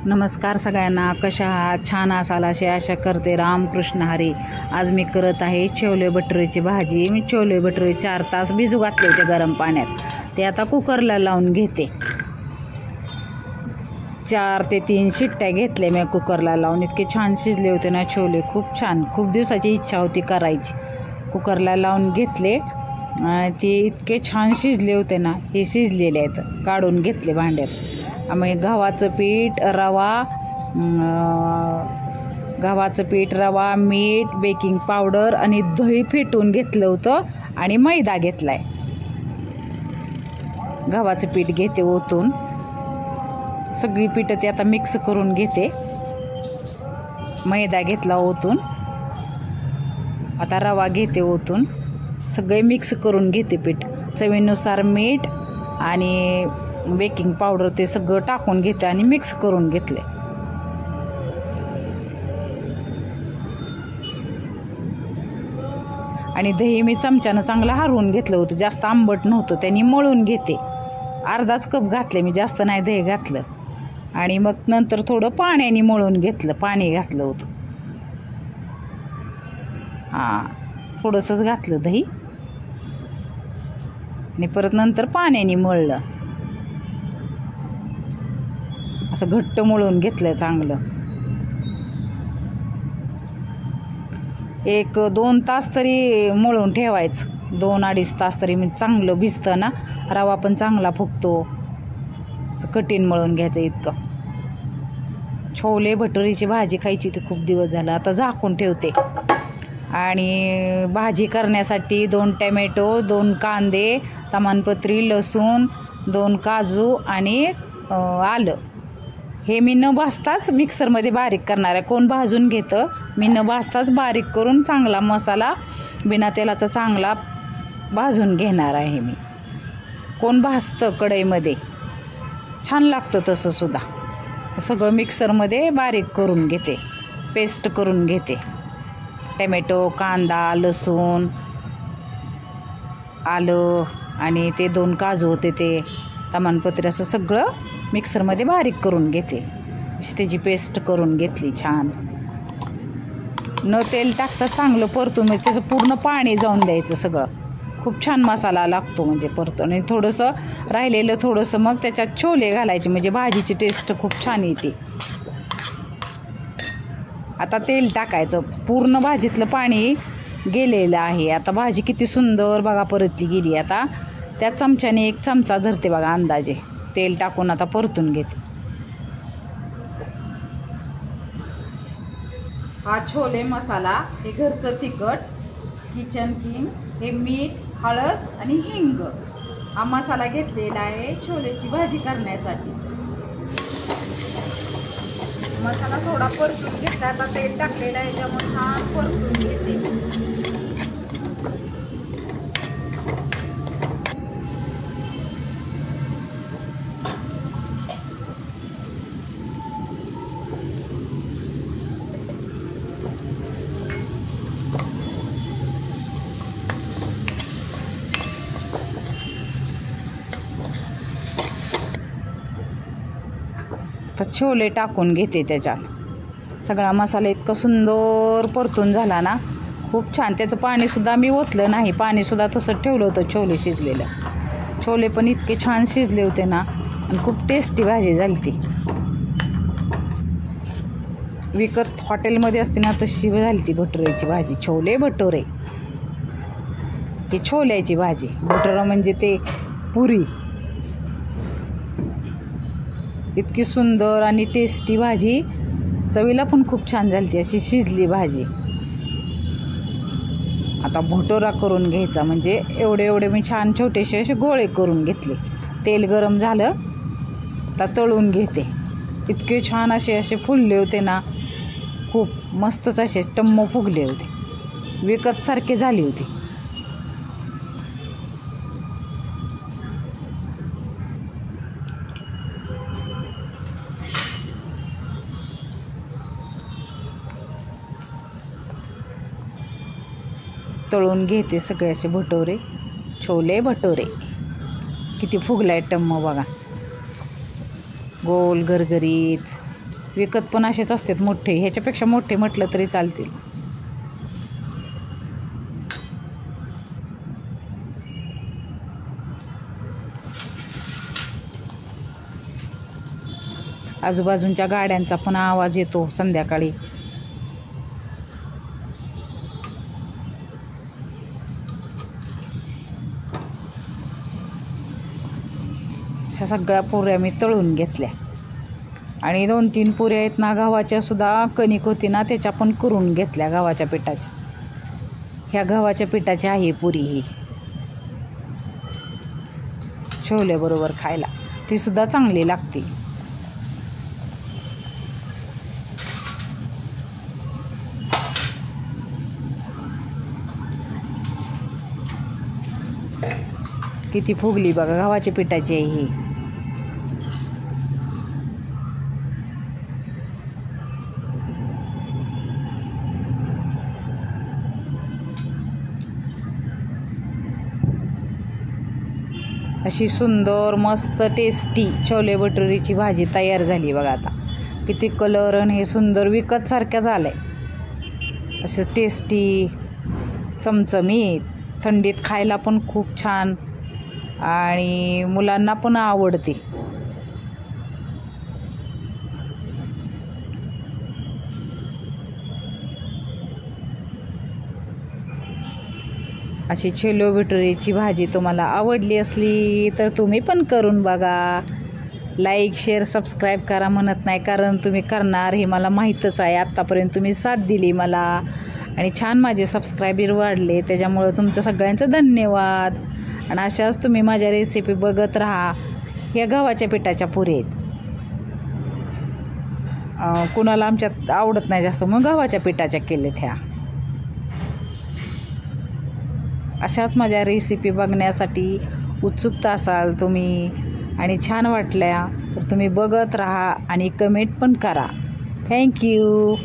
नमस्कार सगळ्यांना, कशा आहात? छान असाल अशी आशा करते. रामकृष्ण हरी. आज मी करत आहे छोले भटुरेची भाजी. मी छोले भटुरे 4 तास भिजू घातले होते गरम पाण्यात. ते आता कुकरला लावून घेते. 4 ते 3 शिट्ट्या घेतल्या मी कुकरला लावून. इतके छान शिजले होते ना छोले, खूप छान. खूप दिवसाची इच्छा होती करायची. कुकरला लावून घेतले आणि ते इतके छान शिजले होते ना. हे शिजलेले आहेत, काढून घेतले भांड्यात. आम्ही गव्हाचं पीठ, रवा, मीठ, बेकिंग पावडर आणि दही फेटून घेतलं होतं आणि मैदा घेतलाय. गव्हाचं पीठ घेते ओतून, सगळी पीठं ते आता मिक्स करून घेते. मैदा घेतला ओतून, आता रवा घेते ओतून, सगळे मिक्स करून घेते पीठ. चवीनुसार मीठ आणि बेकिंग पावडर ते सगळं टाकून घेते आणि मिक्स करून घेतले. आणि दही मी चमच्यानं चांगलं हरवून घेतलं होतं, जास्त आंबट नव्हतं. त्यांनी मळून घेते. अर्धाच कप घातले मी, जास्त नाही दही घातलं. आणि मग नंतर थोडं पाण्याने मळून घेतलं, पाणी घातलं होतं. थोडंसंच घातलं दही आणि परत नंतर पाण्याने मळलं. असं घट्ट मळून घेतलं चांगलं. 1-2 तास तरी मळून ठेवायचं. 2-2.5 तास तरी मी चांगलं भिजतं ना. रवा पण चांगला फुगतो. असं कठीण मळून घ्यायचं इतकं. छोले भटुरीची भाजी खायची ती खूप दिवस झालं. आता झाकून ठेवते. आणि भाजी करण्यासाठी 2 टमॅटो, 2 कांदे, तमालपत्री, लसूण, 2 काजू आणि आलं हे मी न भाजताच मिक्सरमध्ये बारीक करणार आहे. कोण भाजून घेतं, मी न भाजताच बारीक करून चांगला मसाला बिना तेलाचा चांगला भाजून घेणार आहे मी. कोण भाजतं कढईमध्ये, छान लागतं तसं सुद्धा. सगळं मिक्सरमध्ये बारीक करून घेते, पेस्ट करून घेते. टमॅटो, कांदा, लसूण, आलं आणि ते 2 काजू होते ते तमालपत्री, असं सगळं मिक्सरमध्ये बारीक करून घेते. अशी त्याची पेस्ट करून घेतली छान. न तेल टाकता चांगलं परतून, म्हणजे त्याचं पूर्ण पाणी जाऊन द्यायचं सगळं. खूप छान मसाला लागतो म्हणजे परतून. आणि थोडंसं राहिलेलं थोडंसं मग त्याच्यात छोले घालायचे, म्हणजे भाजीची टेस्ट खूप छान येते. आता तेल टाकायचं. पूर्ण भाजीतलं पाणी गेलेलं आहे. आता भाजी किती सुंदर बघा परतली गेली. आता त्या चमच्याने 1 चमचा धरते बघा अंदाजे. तेल टाकून आता परतून घेते. हा छोले मसाला, हे घरचं तिखट, किचन किंग, हे मीठ, हळद आणि हिंग, हा मसाला घेतलेला आहे छोलेची भाजी करण्यासाठी. मसाला थोडा परतून घेतला. आता तेल टाकलेलं आहे त्यामुळे छान परतून घेते. तर छोले टाकून घेते त्याच्यात. सगळा मसाला इतका सुंदर परतून झाला ना, खूप छान. त्याचं पाणीसुद्धा मी ओतलं नाही, पाणीसुद्धा तसंच ठेवलं होतं छोले शिजलेलं. छोले पण इतके छान शिजले होते ना, आणि खूप टेस्टी भाजी झाली ती. विकत हॉटेलमध्ये असते ना तशी झाली ती भटुरेची भाजी. छोले भटुरे, ही छोल्याची भाजी. भटुरा म्हणजे ते पुरी. इतकी सुंदर आणि टेस्टी भाजी, चवीला पण खूप छान झाली ती. अशी शिजली भाजी. आता भटुरा करून घ्यायचा, म्हणजे एवढे मी छान छोटेसे असे गोळे करून घेतले. तेल गरम झालं, आता तळून घेते. इतके छान असे फुलले होते ना, खूप मस्तच असे टम्म फुगले होते. विकत सारखे झाले होते. तळून घेते सगळे असे भटुरे, छोले भटुरे. किती फुगलाय टम्म बघा, गोल गरगरीत. विकत पण असेच असतात मोठे, ह्याच्यापेक्षा मोठे म्हटलं तरी चालतील. आजूबाजूंच्या गाड्यांचा पण आवाज येतो संध्याकाळी. अशा सगळ्या पुऱ्या मी तळून घेतल्या आणि 2-3 पुऱ्या आहेत ना गव्हाच्या सुद्धा कणिक होती ना त्याच्या पण करून घेतल्या गव्हाच्या पिठाच्या. ह्या गव्हाच्या पिठाची आहे पुरी ही छोल्याबरोबर खायला, ती सुद्धा चांगली लागते. किती फुगली बघा, गव्हाच्या पिठाची आहे ही. अशी सुंदर मस्त टेस्टी छोले भटुरीची भाजी तयार झाली बघा. आता किती कलर आणि हे सुंदर विकत सारख्या झालंय. असं टेस्टी चमचमीत, थंडीत खायला पण खूप छान आणि मुलांना पण आवडते. अशी छोले भटुरीची भाजी तुम्हाला आवडली असली तर तुम्ही पण करून बघा. लाईक शेअर सबस्क्राईब करा म्हणत नाही, कारण तुम्ही करणार हे मला माहीतच आहे. आत्तापर्यंत तुम्ही साथ दिली मला आणि छान माझे सबस्क्रायबर वाढले, त्याच्यामुळं तुमचं सगळ्यांचं धन्यवाद. आणि अशाच तुम्ही माझ्या रेसिपी बघत राहा. ह्या गव्हाच्या पिठाच्या पुऱ्या आहेत. कुणाला आमच्यात आवडत नाही जास्त, मग गव्हाच्या पिठाच्या केलेत ह्या. अशाच माझ्या रेसिपी बघण्यासाठी उत्सुकता असाल तुम्ही आणि छान वाटल्या तर तुम्ही बघत राहा आणि कमेंट पण करा. थँक्यू.